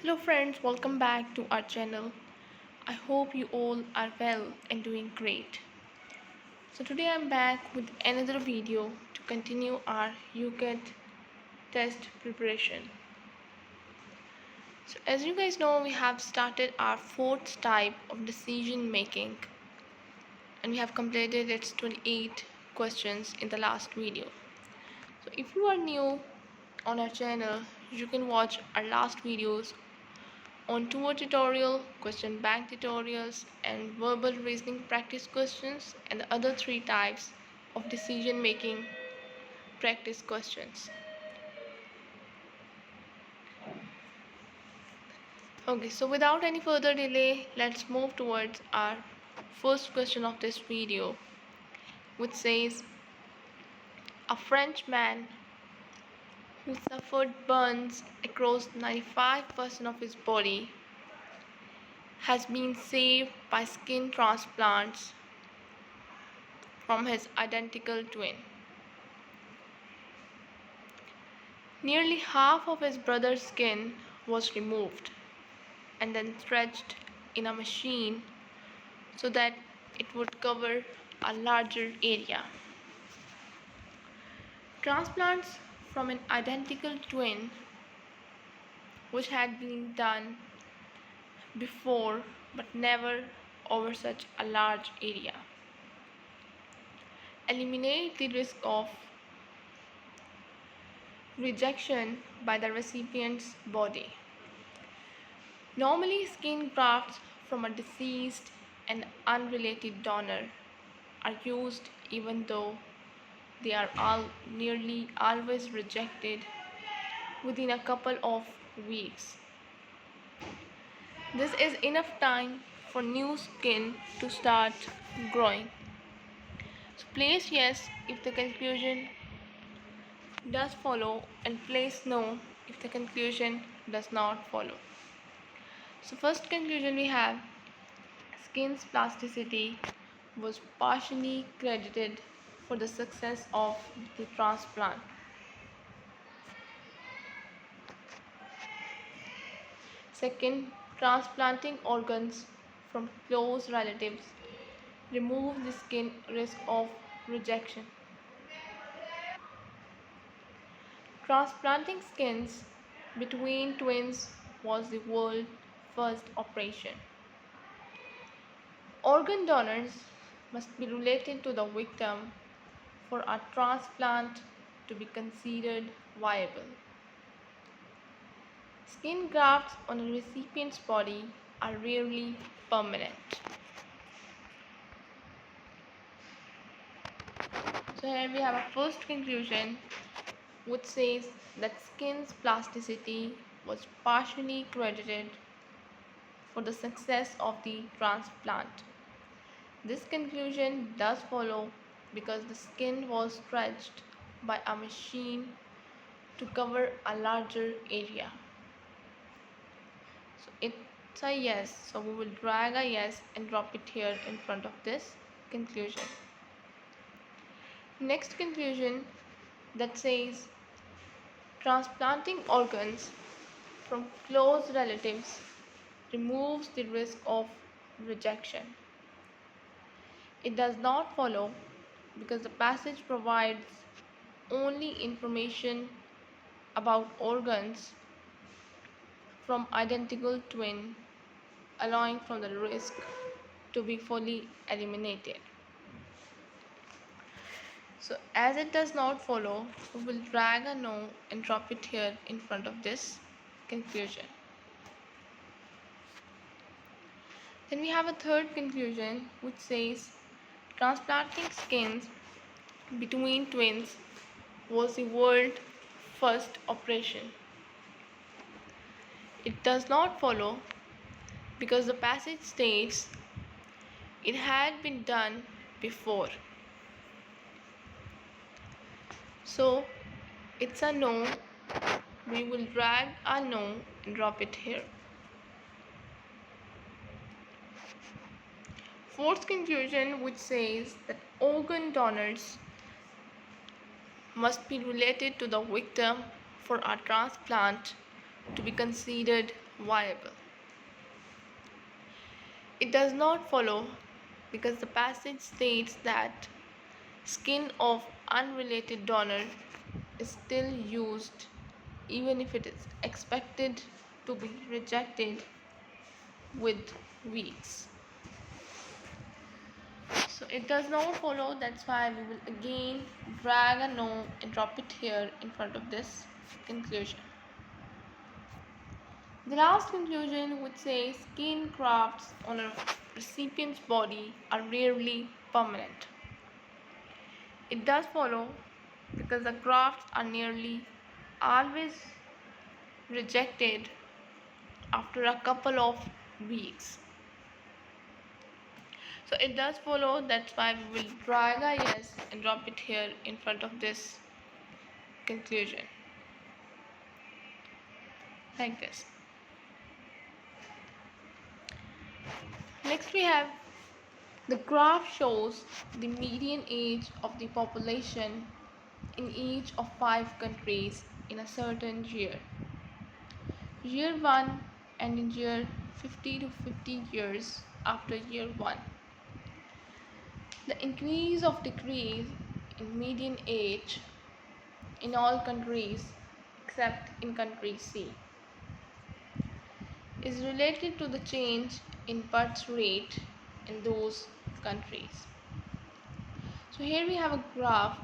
Hello friends, welcome back to our channel. I hope you all are well and doing great. So today I'm back with another video to continue our UCAT test preparation. So as you guys know, we have started our fourth type of decision making and we have completed its 28 questions in the last video. So if you are new on our channel, you can watch our last videos on tour tutorial, question bank tutorials, and verbal reasoning practice questions, and the other three types of decision making practice questions. Okay, so without any further delay, let's move towards our first question of this video, which says a French man who suffered burns across 95% of his body has been saved by skin transplants from his identical twin. Nearly half of his brother's skin was removed and then stretched in a machine so that it would cover a larger area. Transplants from an identical twin, which had been done before but never over such a large area, eliminate the risk of rejection by the recipient's body. Normally, skin grafts from a deceased and unrelated donor are used even though they are nearly always rejected within a couple of weeks. This is enough time for new skin to start growing. So place yes if the conclusion does follow and place no if the conclusion does not follow. So first conclusion we have skin's plasticity was partially credited for the success of the transplant. Second, transplanting organs from close relatives remove the skin risk of rejection. Transplanting skins between twins was the world's first operation. Organ donors must be related to the victim for a transplant to be considered viable. Skin grafts on a recipient's body are rarely permanent. So here we have a first conclusion which says that skin's plasticity was partially credited for the success of the transplant. This conclusion does follow because the skin was stretched by a machine to cover a larger area. So it's a yes, so we will drag a yes and drop it here in front of this conclusion. Next conclusion that says transplanting organs from close relatives removes the risk of rejection. It does not follow because the passage provides only information about organs from identical twin, allowing for the risk to be fully eliminated. So as it does not follow, we will drag a no and drop it here in front of this conclusion. Then we have a third conclusion which says transplanting skins between twins was the world's first operation. It does not follow because the passage states it had been done before. So it's a no. We will drag a no and drop it here. Fourth conclusion which says that organ donors must be related to the victim for a transplant to be considered viable. It does not follow because the passage states that skin of unrelated donor is still used even if it is expected to be rejected with weeks. So it does not follow, that's why we will again drag a no and drop it here in front of this conclusion. The last conclusion would say skin grafts on a recipient's body are rarely permanent. It does follow because the grafts are nearly always rejected after a couple of weeks. So it does follow, that's why we will drag a yes and drop it here in front of this conclusion, like this. Next we have the graph shows the median age of the population in each of 5 countries in a certain year. Year 1 and in year 50 to 50 years after year 1. The increase of decrease in median age in all countries except in country C is related to the change in birth rate in those countries. So here we have a graph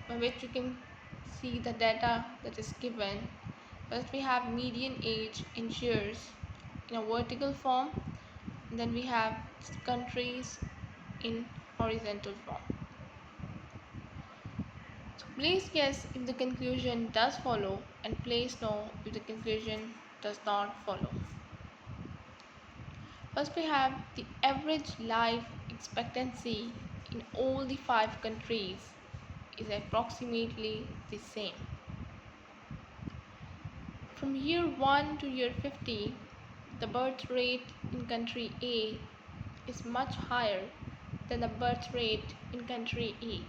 by which you can see the data that is given. First we have median age in years in a vertical form, and then we have countries in horizontal form. So please guess if the conclusion does follow, and please know if the conclusion does not follow. First we have the average life expectancy in all the 5 countries is approximately the same. From year 1 to year 50, the birth rate in country A is much higher than the birth rate in country E.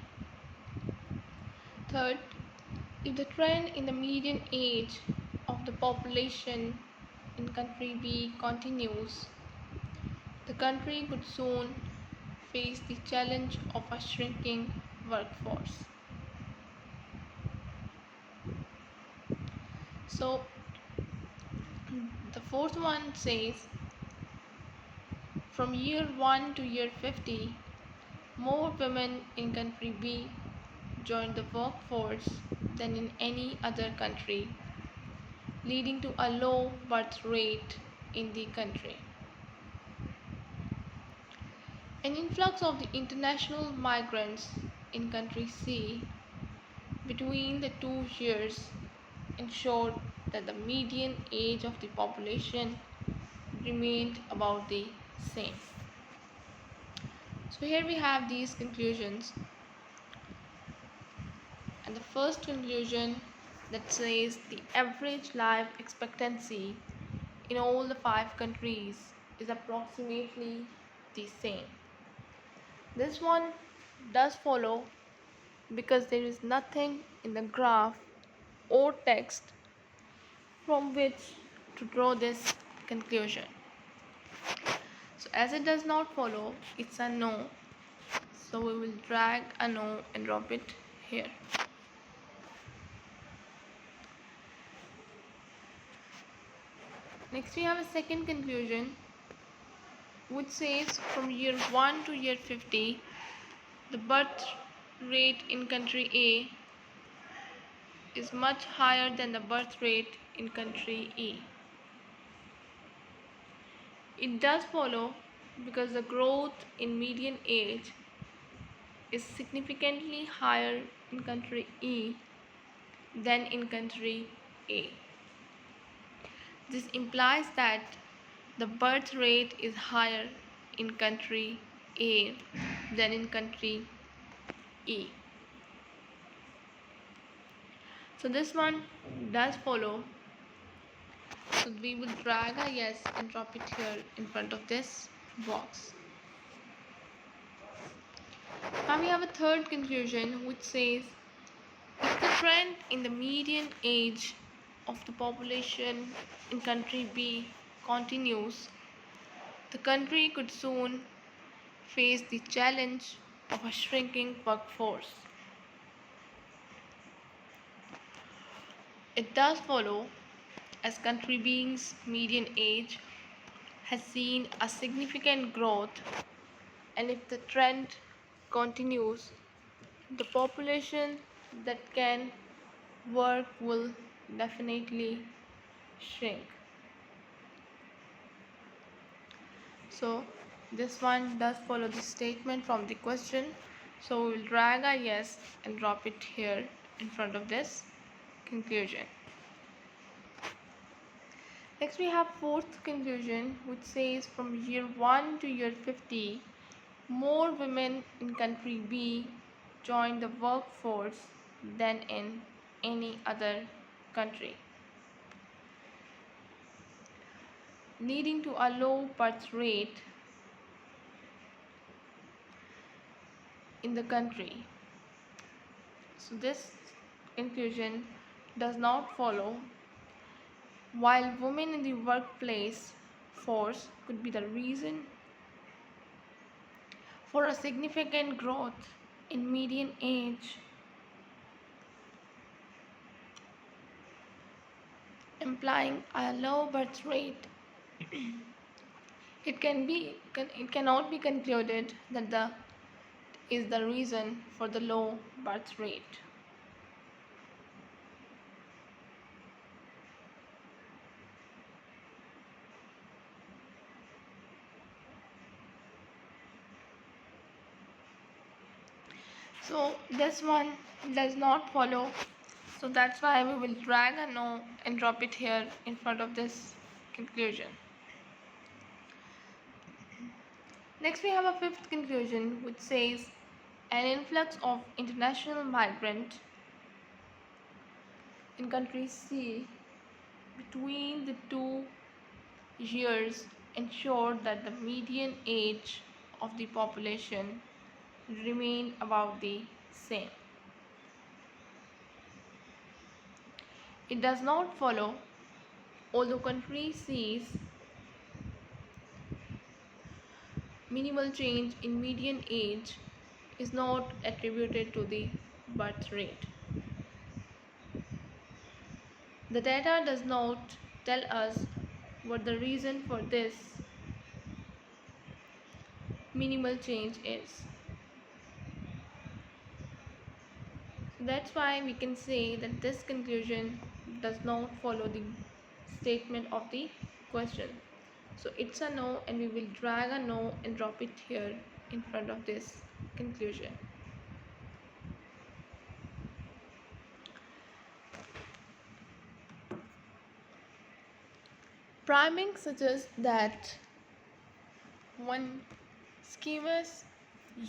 Third, if the trend in the median age of the population in country B continues, the country could soon face the challenge of a shrinking workforce. So the fourth one says from year 1 to year 50, more women in country B joined the workforce than in any other country, leading to a low birth rate in the country. An influx of the international migrants in country C between the 2 years ensured that the median age of the population remained about the same. So here we have these conclusions, and the first conclusion that says the average life expectancy in all the 5 countries is approximately the same. This one does follow because there is nothing in the graph or text from which to draw this conclusion. So as it does not follow, it's a no. So we will drag a no and drop it here. Next we have a second conclusion which says from year 1 to year 50, the birth rate in country A is much higher than the birth rate in country E. It does follow because the growth in median age is significantly higher in country E than in country A. This implies that the birth rate is higher in country A than in country E. So this one does follow. So we will drag a yes and drop it here in front of this box. Now we have a third conclusion which says if the trend in the median age of the population in country B continues, the country could soon face the challenge of a shrinking workforce. It does follow, as country B's median age has seen a significant growth, and if the trend continues, the population that can work will definitely shrink. So this one does follow the statement from the question. So we will drag our yes and drop it here in front of this conclusion. Next we have fourth conclusion, which says from year 1 to year 50, more women in country B join the workforce than in any other country, leading to a low birth rate in the country. So this conclusion does not follow. While women in the workplace force could be the reason for a significant growth in median age, implying a low birth rate, it cannot be concluded that the is the reason for the low birth rate. So this one does not follow. So that's why we will drag a no and drop it here in front of this conclusion. Next we have a fifth conclusion, which says an influx of international migrant in country C between the 2 years ensured that the median age of the population remained about the same. It does not follow, although country C's minimal change in median age is not attributed to the birth rate. The data does not tell us what the reason for this minimal change is. That's why we can say that this conclusion does not follow the statement of the question. So it's a no, and we will drag a no and drop it here in front of this conclusion. Priming suggests that one schemas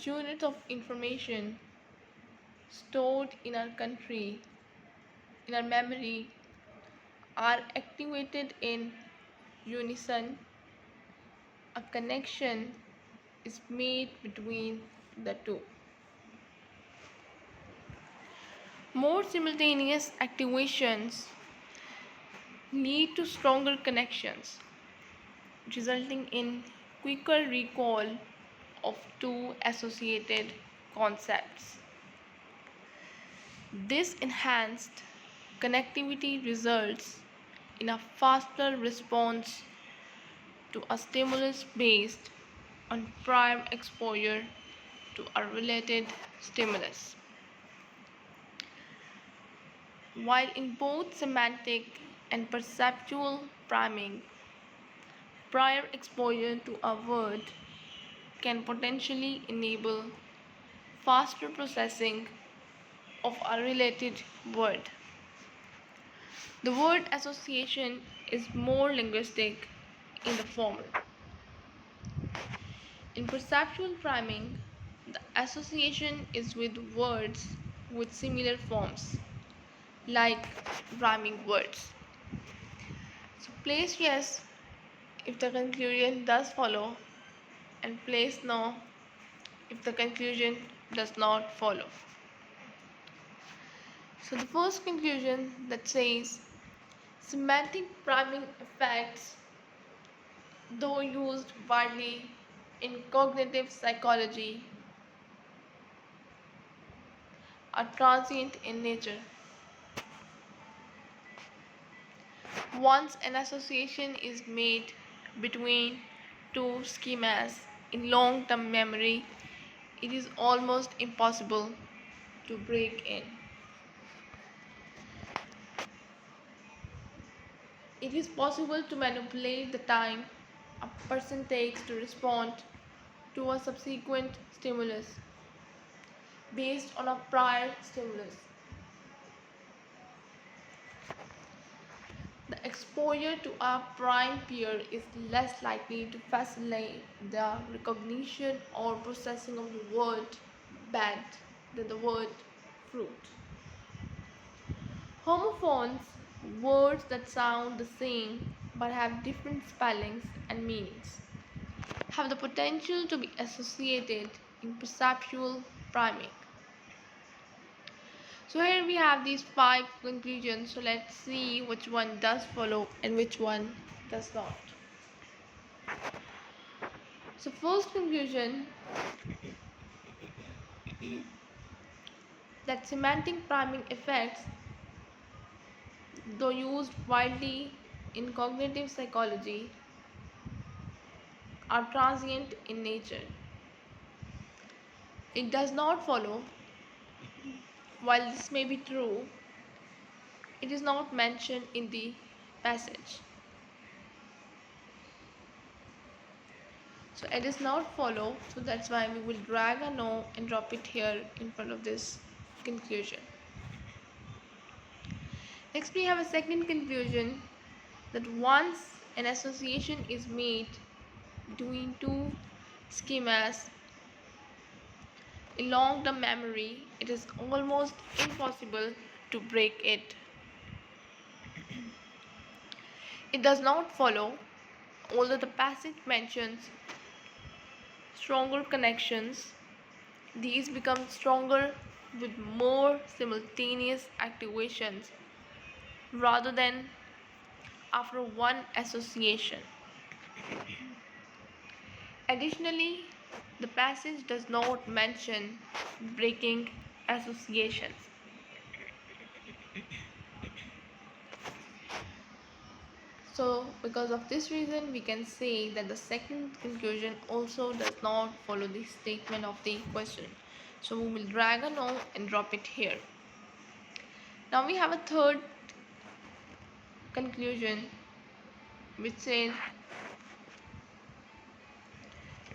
unit of information stored in our country, in our memory, are activated in unison. A connection is made between the two. More simultaneous activations lead to stronger connections, resulting in quicker recall of two associated concepts. This enhanced connectivity results in a faster response to a stimulus based on prior exposure to a related stimulus. While in both semantic and perceptual priming, prior exposure to a word can potentially enable faster processing of a related word. The word association is more linguistic in the formal. In perceptual priming, the association is with words with similar forms, like rhyming words. So place yes if the conclusion does follow, and place no if the conclusion does not follow. So the first conclusion that says Semantic priming effects, though used widely in cognitive psychology, are transient in nature. Once an association is made between two schemas in long term memory, it is almost impossible to break in. It is possible to manipulate the time a person takes to respond to a subsequent stimulus based on a prior stimulus. The exposure to a prime peer is less likely to facilitate the recognition or processing of the word bad than the word fruit. Homophones, words that sound the same but have different spellings and meanings, have the potential to be associated in perceptual priming. So here we have these 5 conclusions. So let's see which one does follow and which one does not. So first conclusion, that semantic priming effects, though used widely in cognitive psychology, are transient in nature. It does not follow, while this may be true, it is not mentioned in the passage. So it does not follow, so that's why we will drag a no and drop it here in front of this conclusion. Next we have a second conclusion, that once an association is made between two schemas in long-term memory, it is almost impossible to break it. It does not follow, although the passage mentions stronger connections, these become stronger with more simultaneous activations rather than after one association. Additionally, the passage does not mention breaking associations. So, because of this reason, we can say that the second conclusion also does not follow the statement of the question. So, we will drag a no and drop it here. Now, we have a third conclusion which says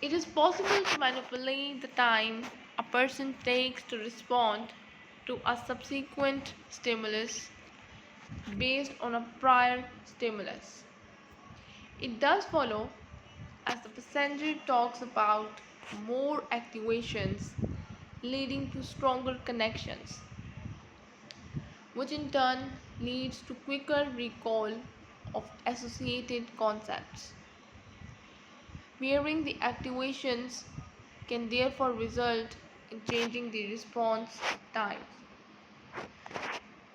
it is possible to manipulate the time a person takes to respond to a subsequent stimulus based on a prior stimulus. It does follow, as the passenger talks about more activations leading to stronger connections, which in turn leads to quicker recall of associated concepts. Varying the activations can therefore result in changing the response times.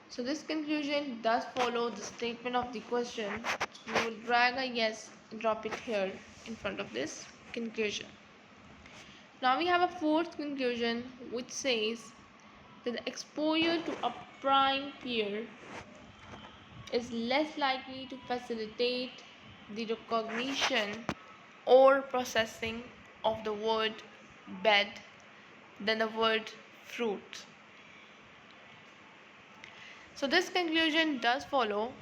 So this conclusion does follow the statement of the question. We will drag a yes and drop it here in front of this conclusion. Now we have a fourth conclusion which says that the exposure to a prime peer is less likely to facilitate the recognition or processing of the word bed than the word fruit. So this conclusion does follow,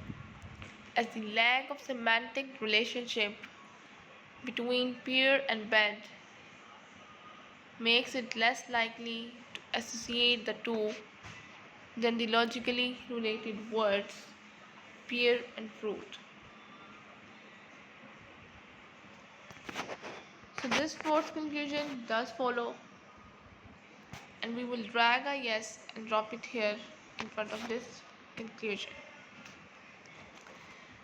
as the lack of semantic relationship between peer and bed makes it less likely to associate the two than the logically related words pear and fruit. So this fourth conclusion does follow, and we will drag a yes and drop it here in front of this conclusion.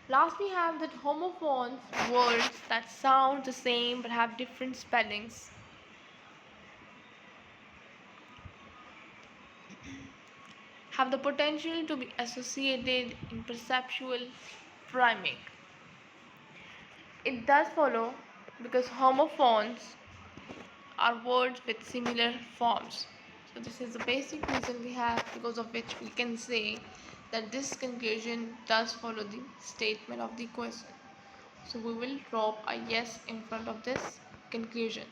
Last we have that homophones, words that sound the same but have different spellings, have the potential to be associated in perceptual rhyming. It does follow because homophones are words with similar forms. So this is the basic reason we have, because of which we can say that this conclusion does follow the statement of the question. So we will drop a yes in front of this conclusion.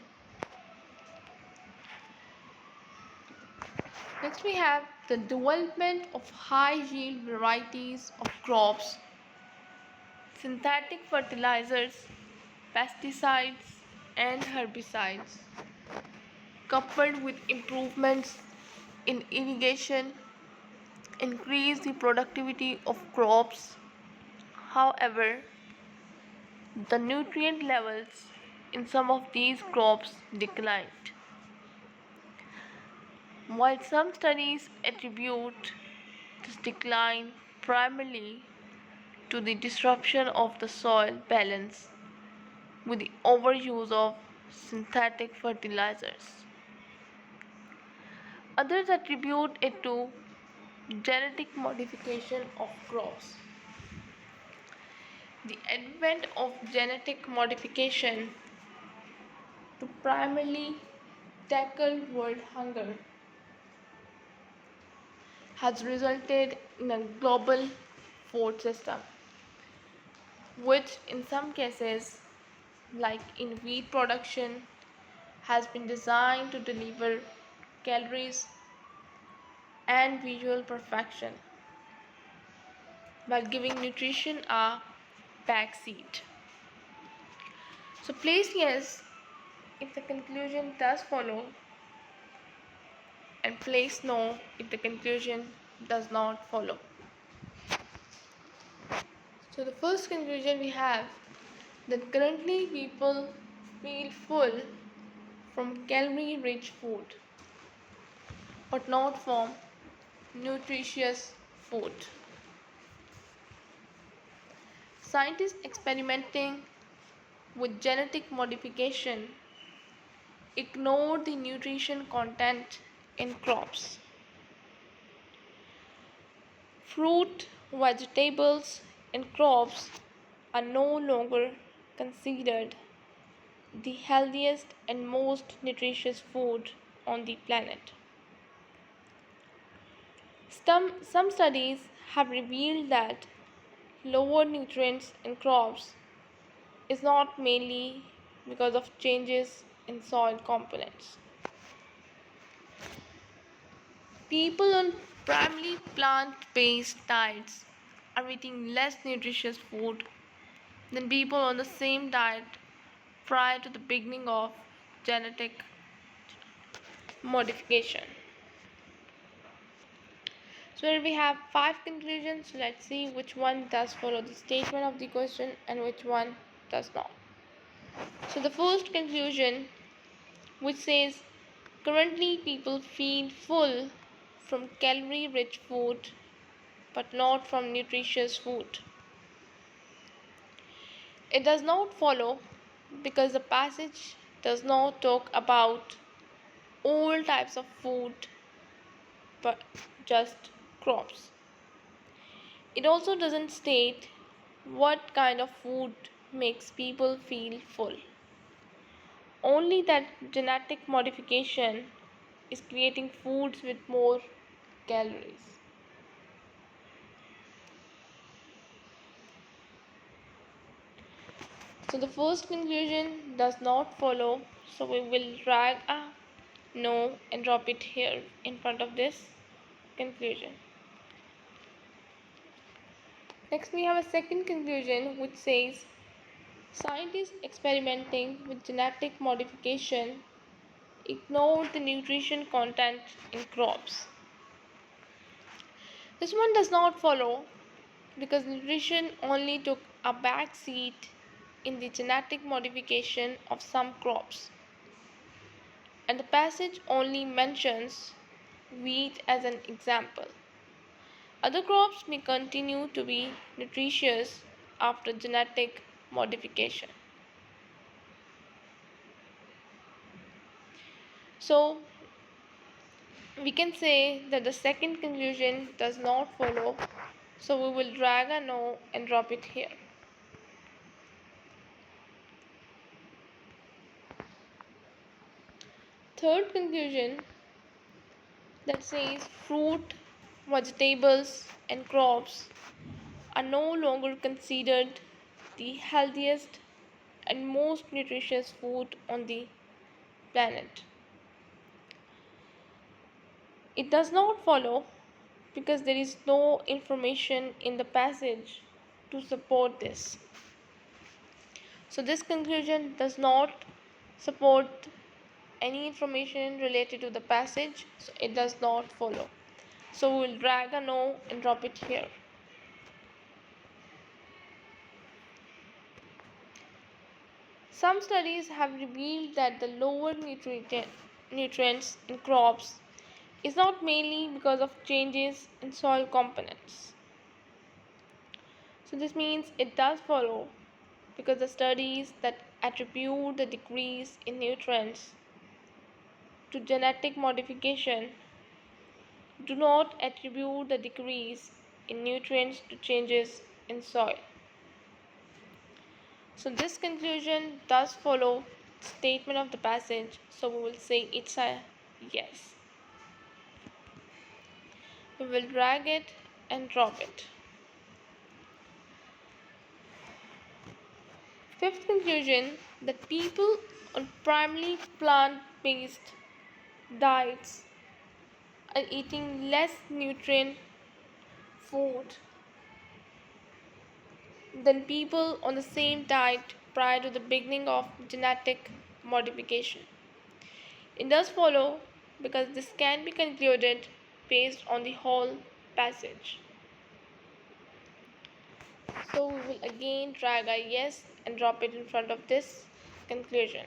Next we have the development of high yield varieties of crops, synthetic fertilizers, pesticides and herbicides, coupled with improvements in irrigation, increase the productivity of crops. However, the nutrient levels in some of these crops declined. While some studies attribute this decline primarily to the disruption of the soil balance with the overuse of synthetic fertilizers, others attribute it to genetic modification of crops. The advent of genetic modification to primarily tackle world hunger has resulted in a global food system, which in some cases, like in wheat production, has been designed to deliver calories and visual perfection while giving nutrition a backseat. So place yes if the conclusion does follow, and place no if the conclusion does not follow. So the first conclusion we have that currently people feel full from calorie rich food but not from nutritious food. Scientists experimenting with genetic modification ignore the nutrition content in crops. Fruit, vegetables, and crops are no longer considered the healthiest and most nutritious food on the planet. Some studies have revealed that lower nutrients in crops is not mainly because of changes in soil components. People on primarily plant-based diets are eating less nutritious food than people on the same diet prior to the beginning of genetic modification. So here we have 5 conclusions. So let's see which one does follow the statement of the question and which one does not. So the first conclusion, which says currently people feel full from calorie rich food but not from nutritious food. It does not follow because the passage does not talk about all types of food but just crops. It also doesn't state what kind of food makes people feel full. Only that genetic modification is creating foods with more calories. So the first conclusion does not follow, so we will drag a no and drop it here in front of this conclusion. Next we have a second conclusion which says scientists experimenting with genetic modification ignore the nutrition content in crops. This one does not follow because nutrition only took a back seat in the genetic modification of some crops, and the passage only mentions wheat as an example. Other crops may continue to be nutritious after genetic modification. So, we can say that the second conclusion does not follow. So we will drag a no and drop it here. Third conclusion that says fruit, vegetables, and crops are no longer considered the healthiest and most nutritious food on the planet. It does not follow because there is no information in the passage to support this. So, this conclusion does not support any information related to the passage, so it does not follow. So, we will drag a no and drop it here. Some studies have revealed that the lower nutrients in crops is not mainly because of changes in soil components. So this means it does follow because the studies that attribute the decrease in nutrients to genetic modification do not attribute the decrease in nutrients to changes in soil. So this conclusion does follow the statement of the passage, so we will say it's a yes. We will drag it and drop it. Fifth conclusion that people on primarily plant-based diets are eating less nutrient food than people on the same diet prior to the beginning of genetic modification. It does follow because this can be concluded based on the whole passage. So we will again drag a yes and drop it in front of this conclusion.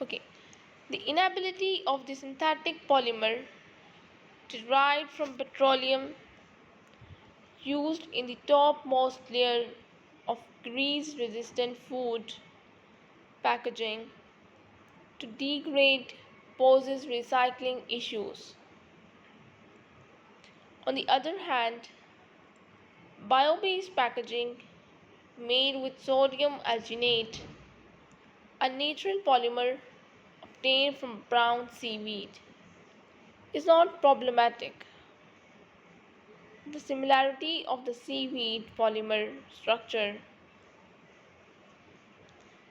Okay, the inability of the synthetic polymer derived from petroleum used in the topmost layer of grease resistant food packaging to degrade poses recycling issues. On the other hand, bio-based packaging made with sodium alginate, a natural polymer obtained from brown seaweed, is not problematic. The similarity of the seaweed polymer structure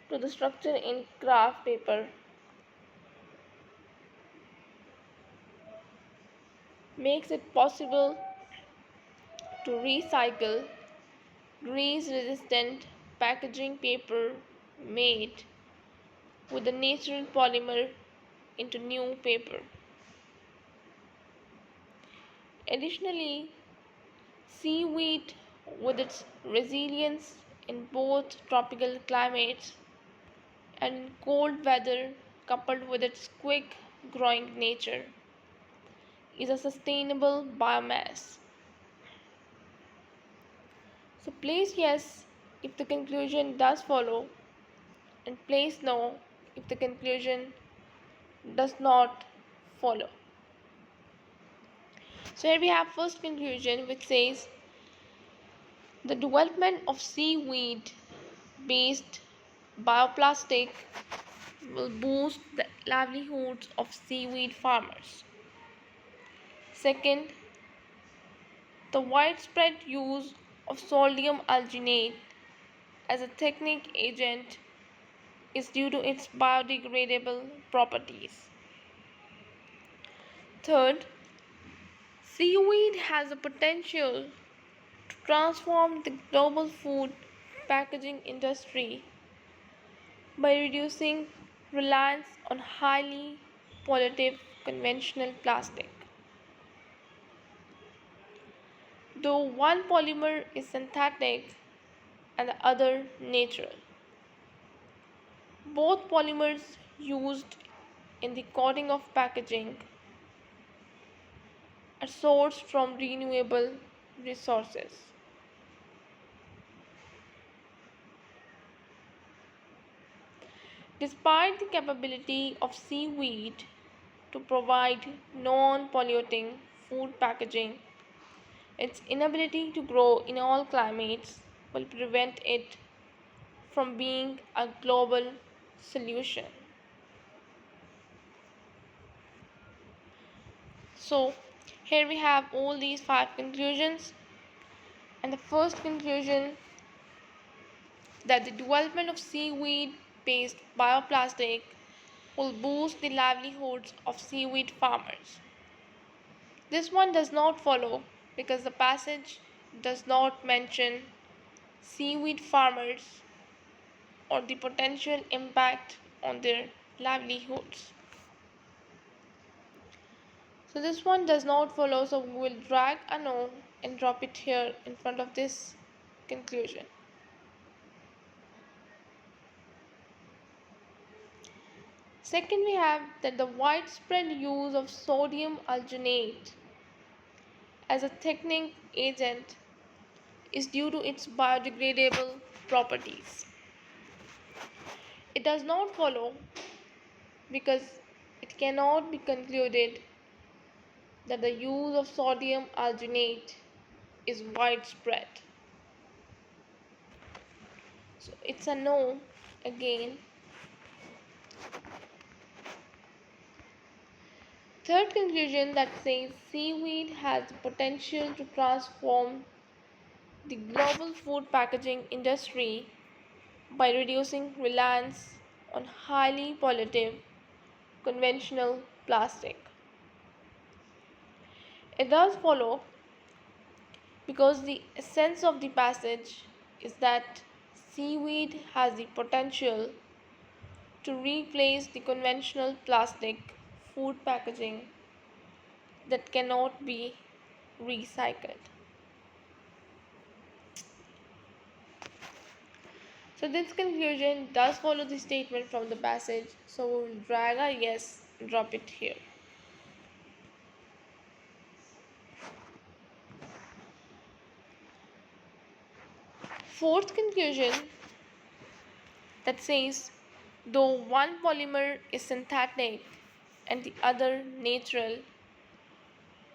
to the structure in craft paper makes it possible to recycle grease resistant packaging paper made with the natural polymer into new paper. Additionally, seaweed, with its resilience in both tropical climates and cold weather coupled with its quick growing nature, is a sustainable biomass. So place yes if the conclusion does follow and place no if the conclusion does not follow. So here we have first conclusion which says the development of seaweed based bioplastic will boost the livelihoods of seaweed farmers. Second, the widespread use of sodium alginate as a technique agent is due to its biodegradable properties. Third, seaweed has the potential to transform the global food packaging industry by reducing reliance on highly pollutive conventional plastic. Though one polymer is synthetic and the other natural, both polymers used in the coating of packaging are sourced from renewable resources. Despite the capability of seaweed to provide non polluting food packaging, its inability to grow in all climates, will prevent it from being a global solution. So, here we have all these five conclusions, and the first conclusion, that the development of seaweed based bioplastic will boost the livelihoods of seaweed farmers. This one does not follow because the passage does not mention seaweed farmers or the potential impact on their livelihoods. So this one does not follow, so we will drag a no and drop it here in front of this conclusion. Second, we have that the widespread use of sodium alginate as a thickening agent is due to its biodegradable properties. It does not follow because it cannot be concluded that the use of sodium alginate is widespread. So it's a no again. Third conclusion, that says seaweed has the potential to transform the global food packaging industry by reducing reliance on highly pollutive conventional plastic. It does follow because the essence of the passage is that seaweed has the potential to replace the conventional plastic food packaging that cannot be recycled. So this conclusion does follow the statement from the passage, so we will drag a yes and drop it here. Fourth conclusion, that says though one polymer is synthetic and the other natural,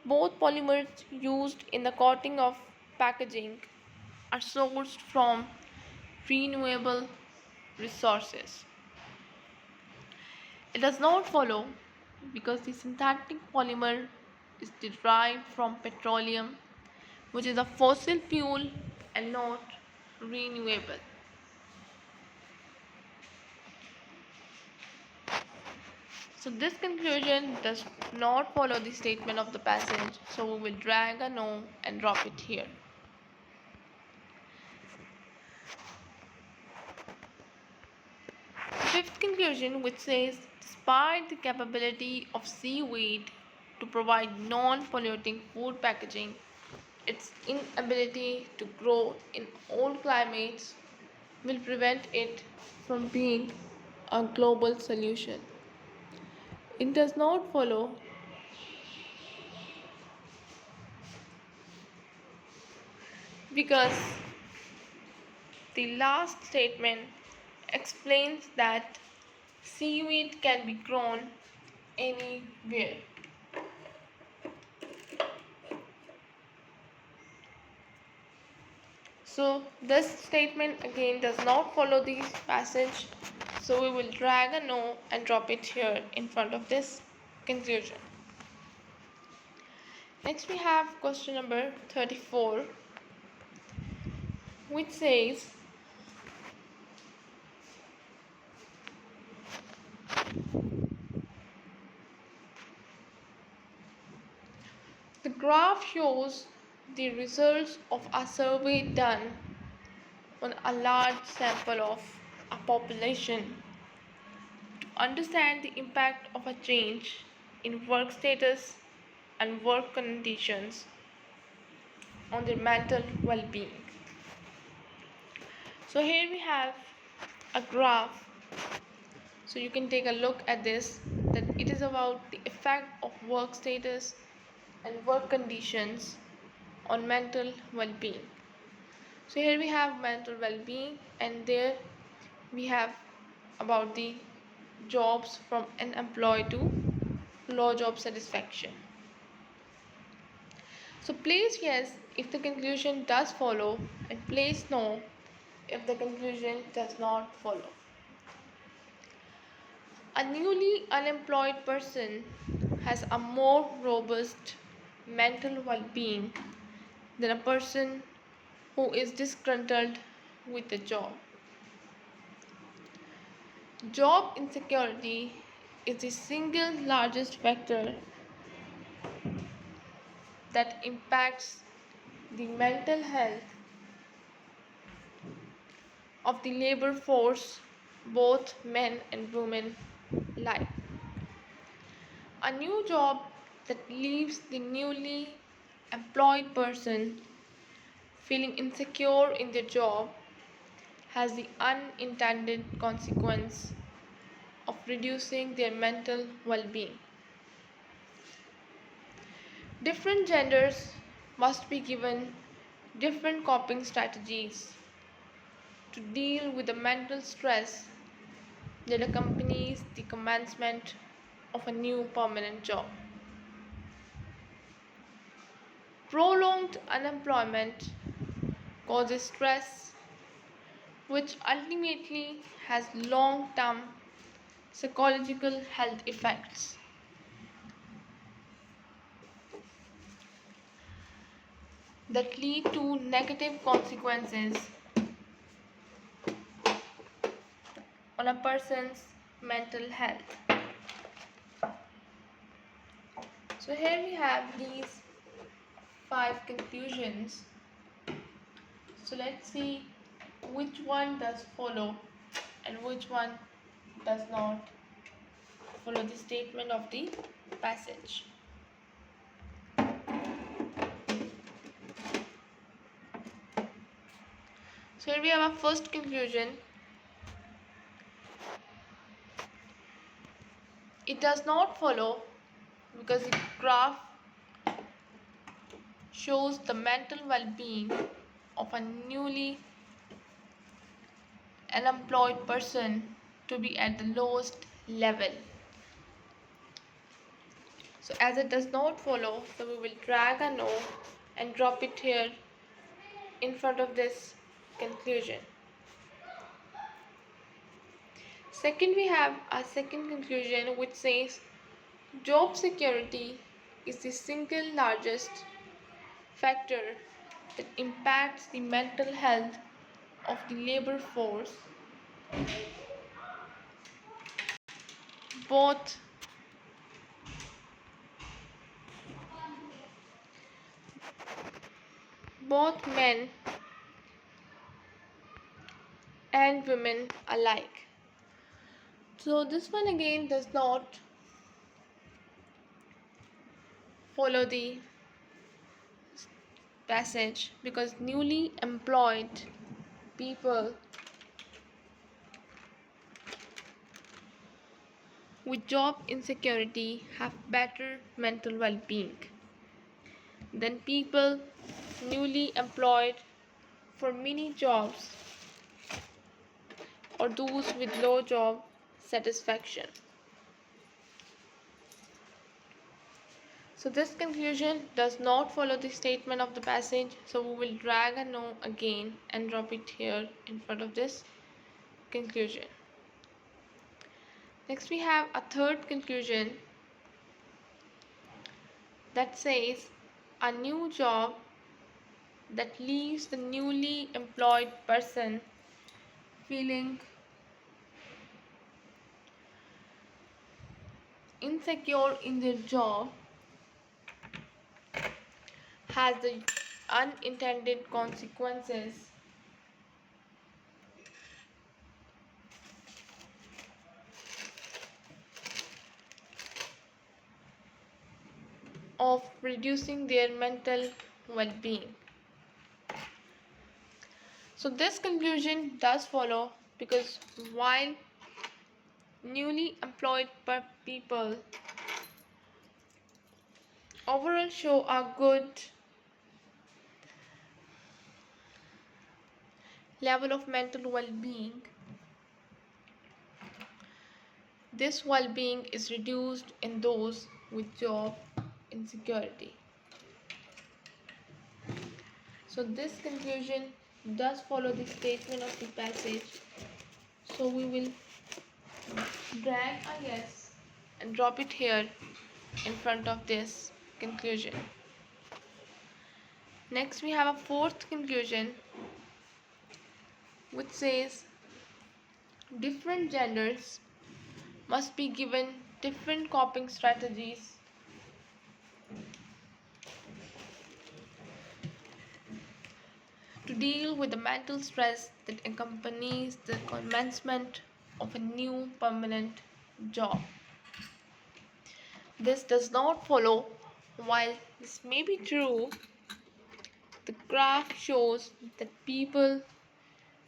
both polymers used in the coating of packaging are sourced from renewable resources. It does not follow because the synthetic polymer is derived from petroleum, which is a fossil fuel and not renewable. So this conclusion does not follow the statement of the passage, so we will drag a no and drop it here. Fifth conclusion, which says despite the capability of seaweed to provide non-polluting food packaging, its inability to grow in all climates will prevent it from being a global solution. It does not follow because the last statement explains that seaweed can be grown anywhere. So this statement again does not follow the passage, so we will drag a no and drop it here in front of this conclusion. Next we have question number 34, which says the graph shows the results of a survey done on a large sample of a population to understand the impact of a change in work status and work conditions on their mental well-being. So here we have a graph, so you can take a look at this, that it is about the effect of work status and work conditions on mental well-being. So here we have mental well-being, and there we have about the jobs from unemployed to low job satisfaction. So place yes if the conclusion does follow, and place no if the conclusion does not follow. A newly unemployed person has a more robust mental well being than a person who is disgruntled with a job. Job insecurity is the single largest factor that impacts the mental health of the labor force, both men and women alike. A new job that leaves the newly employed person feeling insecure in their job has the unintended consequence of reducing their mental well being. Different genders must be given different coping strategies to deal with the mental stress that accompanies the commencement of a new permanent job. Prolonged unemployment causes stress, which ultimately has long term psychological health effects. That lead to negative consequences on a person's mental health. So here we have these 5 conclusions. So let's see which one does follow and which one does not follow the statement of the passage. So here we have our first conclusion. It does not follow because the graph shows the mental well-being of a newly unemployed person to be at the lowest level. So as it does not follow, so we will drag a no and drop it here in front of this conclusion. Second, we have a second conclusion which says job security is the single largest factor that impacts the mental health of the labor force, both men and women alike. So this one again does not follow the passage because newly employed people with job insecurity have better mental well-being than people newly employed for many jobs or those with low job satisfaction. So this conclusion does not follow the statement of the passage, so we will drag a no again and drop it here in front of this conclusion. Next we have a third conclusion that says a new job that leaves the newly employed person feeling insecure in their job has the unintended consequences of reducing their mental well-being. So this conclusion does follow because while newly employed people overall show a good level of mental well-being, this well-being is reduced in those with job insecurity. So this conclusion does follow the statement of the passage. So we will drag a yes and drop it here in front of this conclusion. Next we have a fourth conclusion which says different genders must be given different coping strategies to deal with the mental stress that accompanies the commencement of a new permanent job. This does not follow. While this may be true, the graph shows that people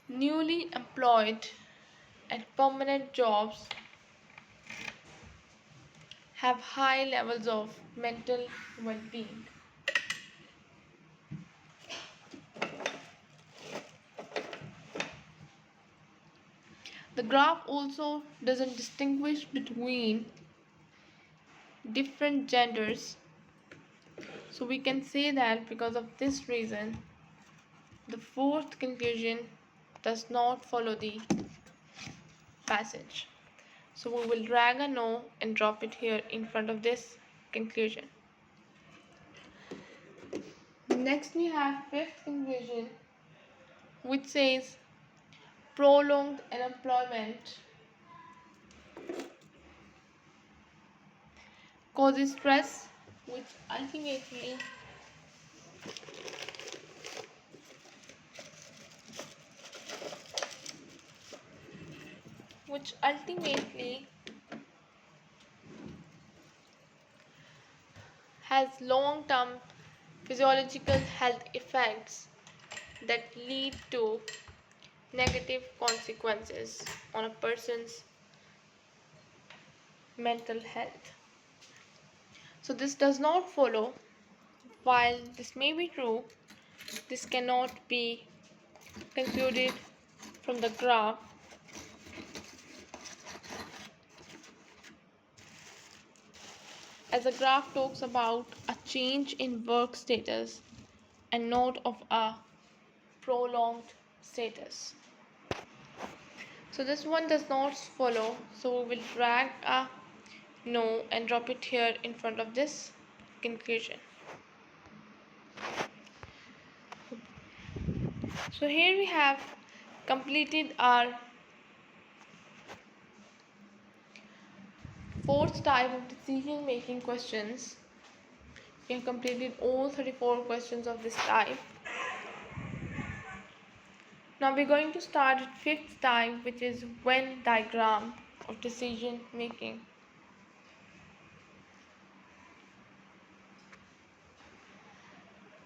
newly employed at permanent jobs have high levels of mental well-being. The graph also doesn't distinguish between different genders, so we can say that because of this reason, the fourth conclusion does not follow the passage. So we will drag a no and drop it here in front of this conclusion. Next we have fifth conclusion which says prolonged unemployment causes stress which ultimately has long-term physiological health effects that lead to negative consequences on a person's mental health. So this does not follow. While this may be true, this cannot be concluded from the graph, as the graph talks about a change in work status and not of a prolonged status. So this one does not follow, so we will drag a no and drop it here in front of this conclusion. So here we have completed our fourth type of decision making questions. We have completed all 34 questions of this type. Now we're going to start at fifth type, which is Venn diagram of decision making.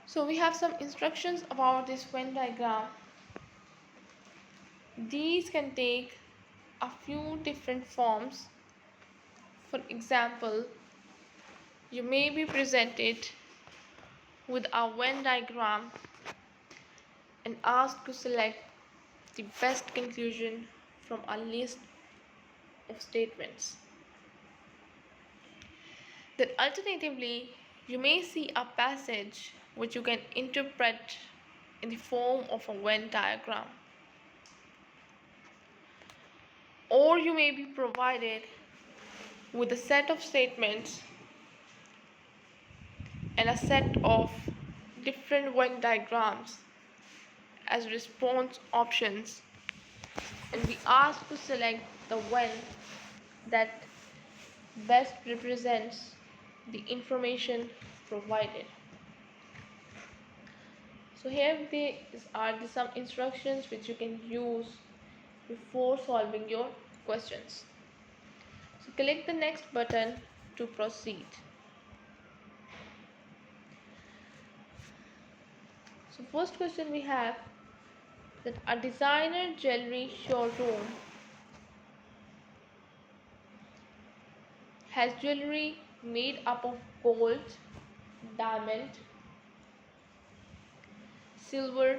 So we have some instructions about this Venn diagram. These can take a few different forms. For example, you may be presented with a Venn diagram and asked to select the best conclusion from a list of statements. Then alternatively, you may see a passage which you can interpret in the form of a Venn diagram. Or you may be provided with a set of statements and a set of different Venn diagrams as response options, and we ask to select the one that best represents the information provided. So here are some instructions which you can use before solving your questions. So click the next button to proceed. So first question we have that a designer jewelry showroom has jewelry made up of gold, diamond, silver,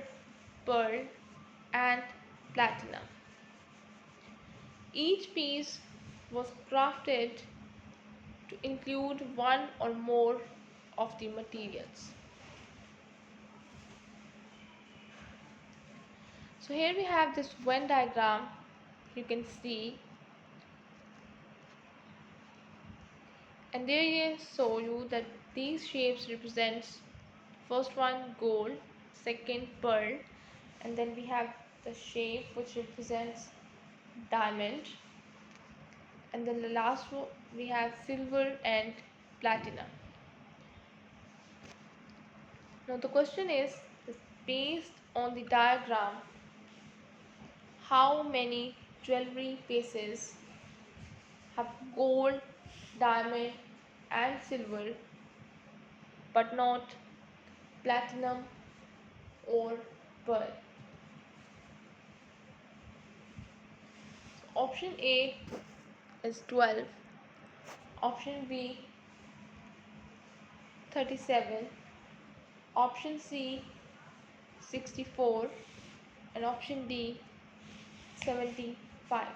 pearl, and platinum. Each piece was crafted to include one or more of the materials. So here we have this Venn diagram. You can see, and there I show you that these shapes represents first one gold, second pearl, and then we have the shape which represents diamond, and then the last one we have silver and platinum. Now the question is based on the diagram, how many jewelry pieces have gold, diamond and silver but not platinum or pearl? So option A is 12, option B 37, option C 64, and option D 75.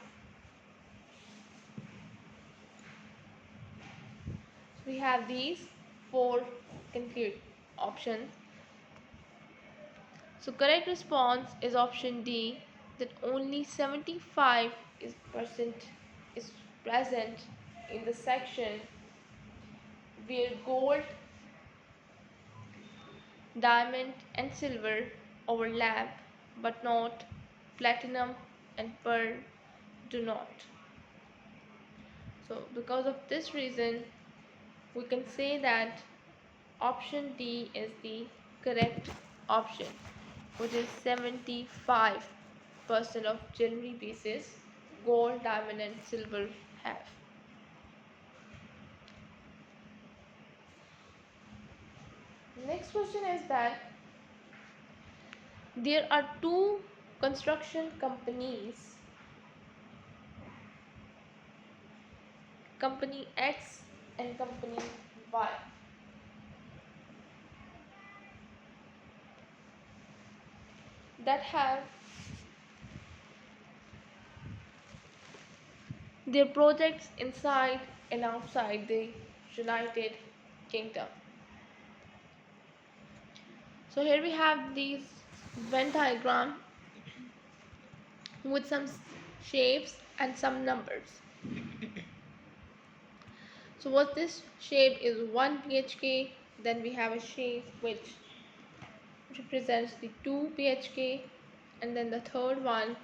So we have these four conclude options. So correct response is option D, that only 75% is present in the section where gold, diamond and silver overlap but not platinum and pearl do not. So because of this reason we can say that option D is the correct option, which is 75% of jewelry pieces gold, diamond and silver have. Next question is that there are two construction companies, company X and company Y, that have their projects inside and outside the United Kingdom. So here we have these Venn diagram with some shapes and some numbers. So what this shape is 1 BHK, then we have a shape which represents the 2 BHK, and then the third one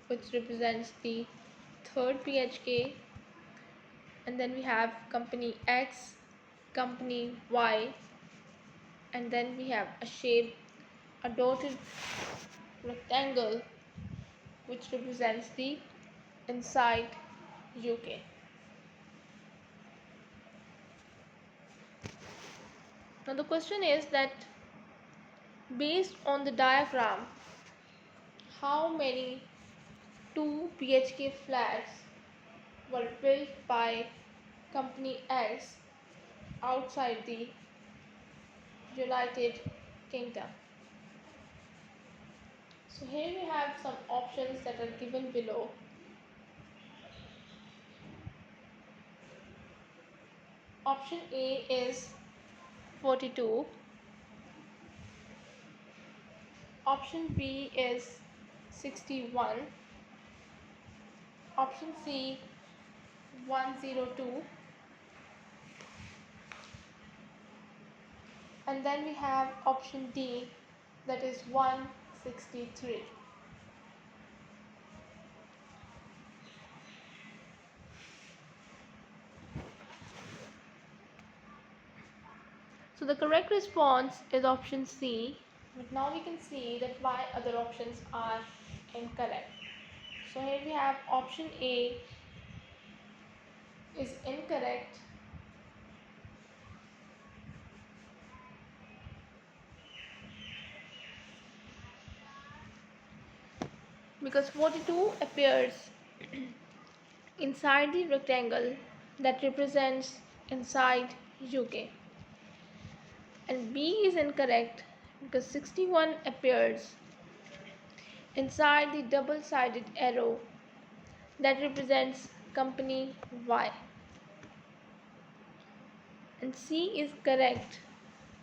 which represents the third BHK, and then we have company X, company Y, and then we have a shape, a dotted rectangle which represents the inside UK. Now the question is that based on the diagram, how many 2 BHK flats were built by company X outside the United Kingdom? So here we have some options that are given below. Option A is 42, option B is 61, option C 102, and then we have option D, that is 163. So the correct response is option C, but now we can see that why other options are incorrect. So here we have option A is incorrect because 42 appears inside the rectangle that represents inside UK, and B is incorrect because 61 appears inside the double-sided arrow that represents company Y, and C is correct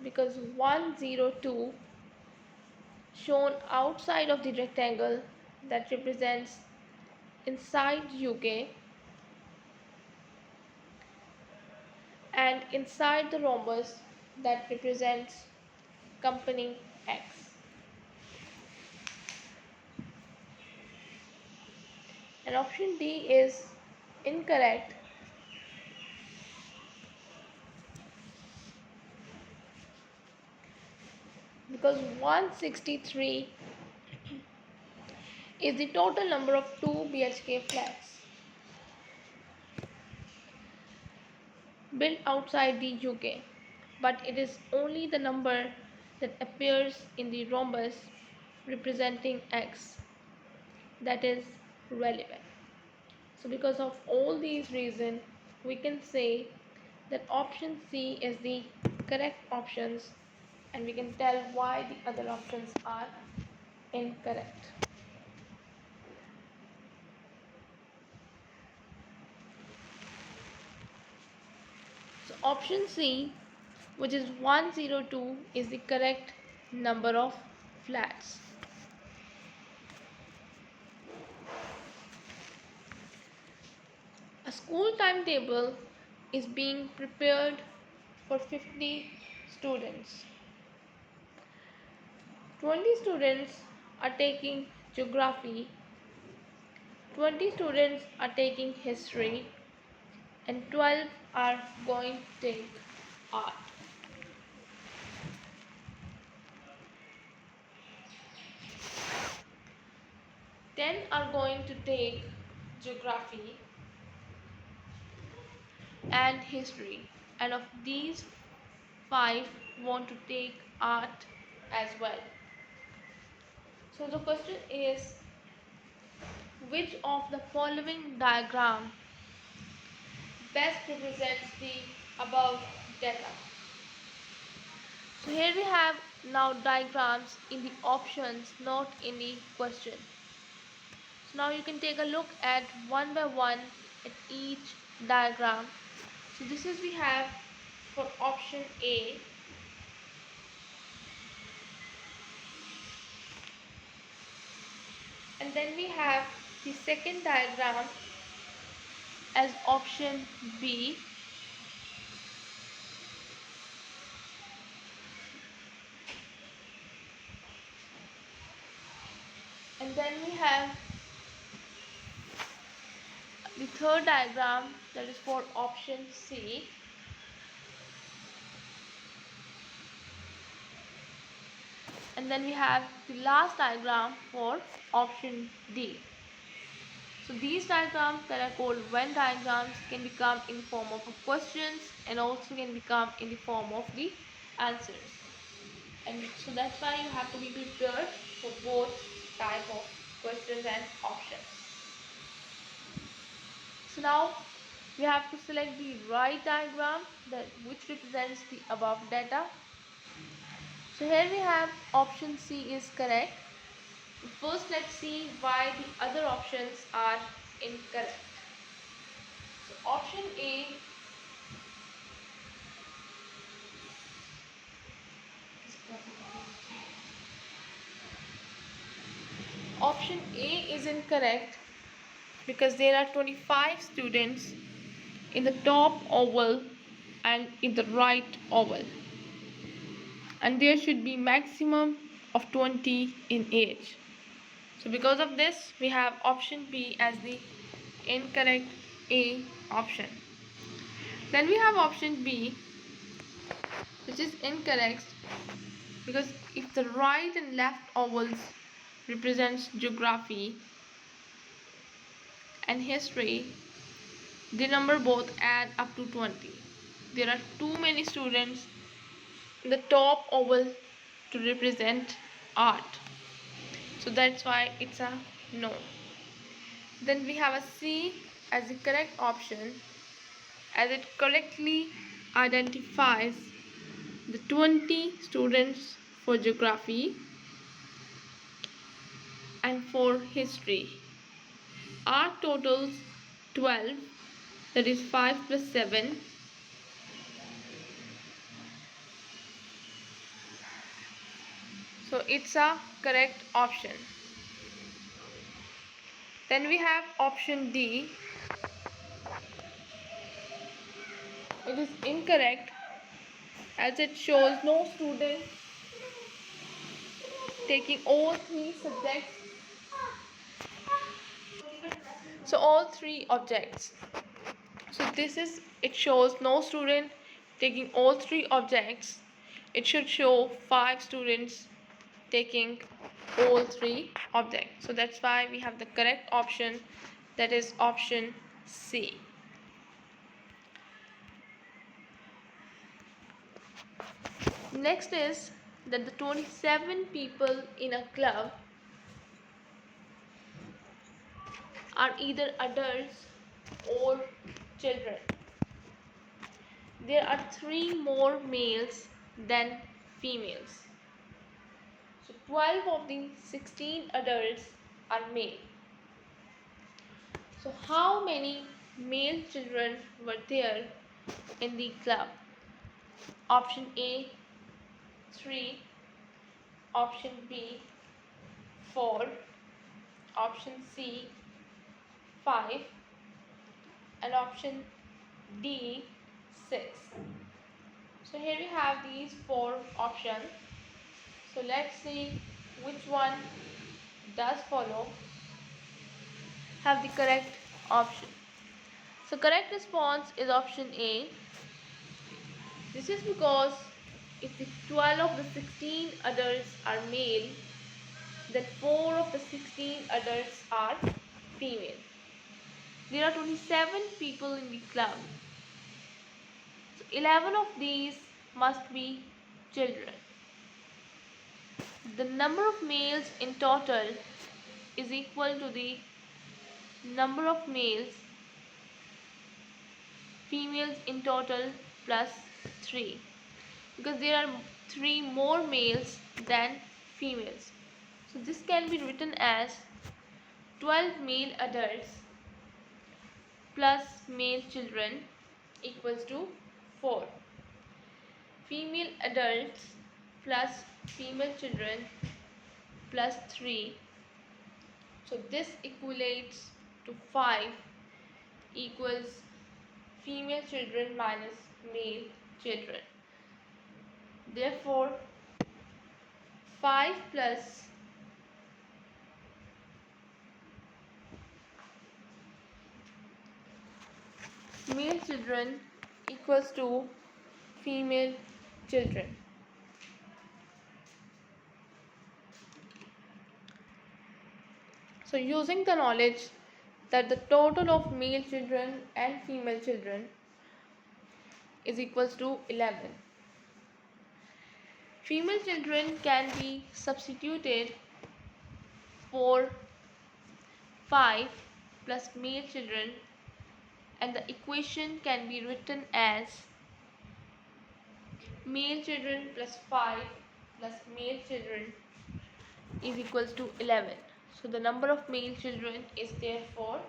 because 102 shown outside of the rectangle that represents inside UK and inside the rhombus that represents company X. And option D is incorrect because 163 is the total number of 2 BHK flats built outside the UK, but it is only the number that appears in the rhombus representing X that is relevant. So because of all these reasons, we can say that option C is the correct options, and we can tell why the other options are incorrect. So option C, which is 102, is the correct number of flats. A school timetable is being prepared for 50 students. 20 students are taking geography, 20 students are taking history, and 12 are going to take art. 10 are going to take geography and history, and of these 5 want to take art as well. So the question is, which of the following diagram best represents the above data? So here we have now diagrams in the options, not in the question. So now you can take a look at one by one at each diagram. So this is we have for option A. And then we have the second diagram as option B. And then we have the third diagram that is for option C. And then we have the last diagram for option D. So these diagrams that are called Venn diagrams can become in the form of questions and also can become in the form of the answers. And so that's why you have to be prepared for both type of questions and options. So now we have to select the right diagram which represents the above data. So here we have option C is correct. First let's see why the other options are incorrect. So option A is incorrect because there are 25 students in the top oval and in the right oval, and there should be maximum of 20 in each. So because of this we have option B as the incorrect A option. Then we have option B, which is incorrect because if the right and left ovals represents geography and history, the number both add up to 20. There are too many students in the top oval to represent art, so that's why it's a no. Then we have a C as the correct option, as it correctly identifies the 20 students for geography and for history. Art totals 12, that is 5 plus 7. So it's a correct option. Then we have option D. It is incorrect as it shows no student taking all three subjects. So all three objects. So it shows no student taking all three objects. It should show 5 students taking all three objects. So that's why we have the correct option, that is option C. Next is that the 27 people in a club are either adults or children. There are 3 more males than females. So 12 of the 16 adults are male. So how many male children were there in the club? Option A 3, option B 4, option C 5, and option D 6. So here we have these 4 options. So let's see which one does follow have the correct option. So correct response is option A. This is because if the 12 of the 16 adults are male, then 4 of the 16 adults are female. There are 27 people in the club. So 11 of these must be children. The number of males in total is equal to the number of females in total plus 3, because there are 3 more males than females. So this can be written as 12 male adults plus male children equals to 4. Female adults plus female children plus 3. So this equates to 5 equals female children minus male children. Therefore, 5 plus male children equals to female children. So using the knowledge that the total of male children and female children is equals to 11. Female children can be substituted for 5 plus male children, and the equation can be written as male children plus 5 plus male children is equals to 11. So the number of male children is therefore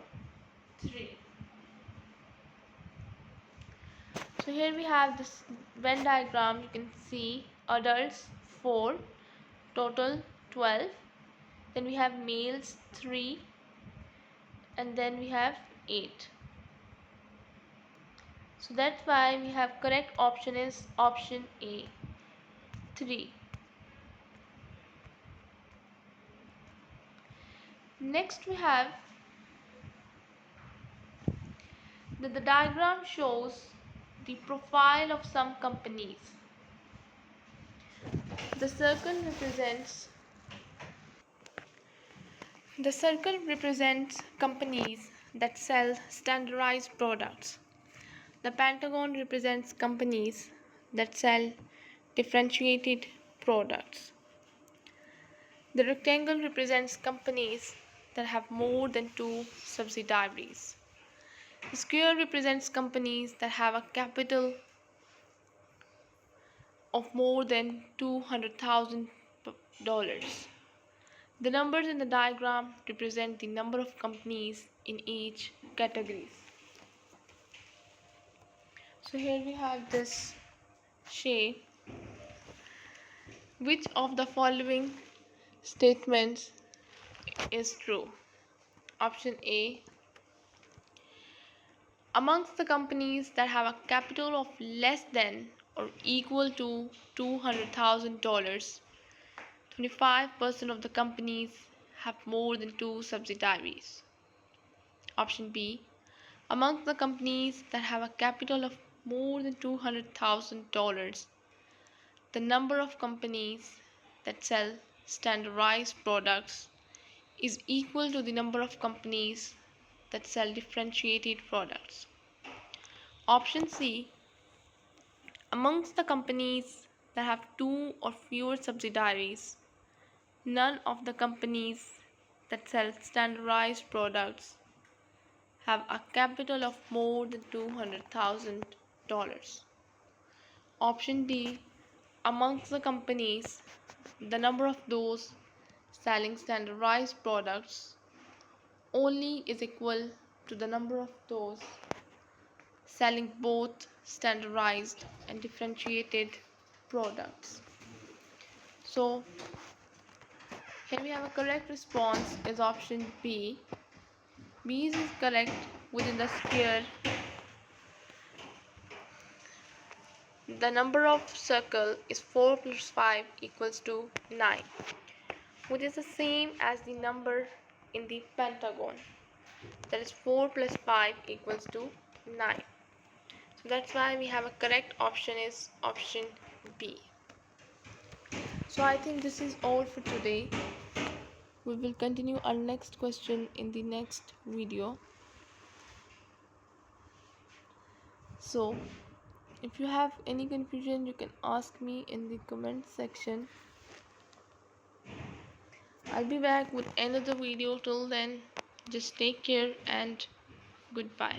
3. So here we have this Venn diagram. You can see adults 4, total 12, then we have males 3, and then we have 8. So that's why we have correct option is option A 3. Next we have that the diagram shows the profile of some companies. The circle represents companies that sell standardized products. The pentagon represents companies that sell differentiated products. The rectangle represents companies that have more than 2 subsidiaries. The square represents companies that have a capital of more than $200,000. The numbers in the diagram represent the number of companies in each category. So here we have this shape Which of the following statements is true? Option A. Amongst the companies that have a capital of less than or equal to $200,000, 25% of the companies have more than two subsidiaries. Option B. Amongst the companies that have a capital of more than $200,000, the number of companies that sell standardized products is equal to the number of companies that sell differentiated products. Option C. Amongst the companies that have two or fewer subsidiaries, none of the companies that sell standardized products have a capital of more than $200,000. Option D. Amongst the companies, the number of those selling standardized products only is equal to the number of those selling both standardized and differentiated products. So here we have a correct response is option B. B is correct within the sphere. The number of circle is 4 plus 5 equals to 9, which is the same as the number in the pentagon. That is 4 plus 5 equals to 9. So that's why we have a correct option is option B. So I think this is all for today. We will continue our next question in the next video. So if you have any confusion, you can ask me in the comment section. I'll be back with another video. Till then, just take care and goodbye.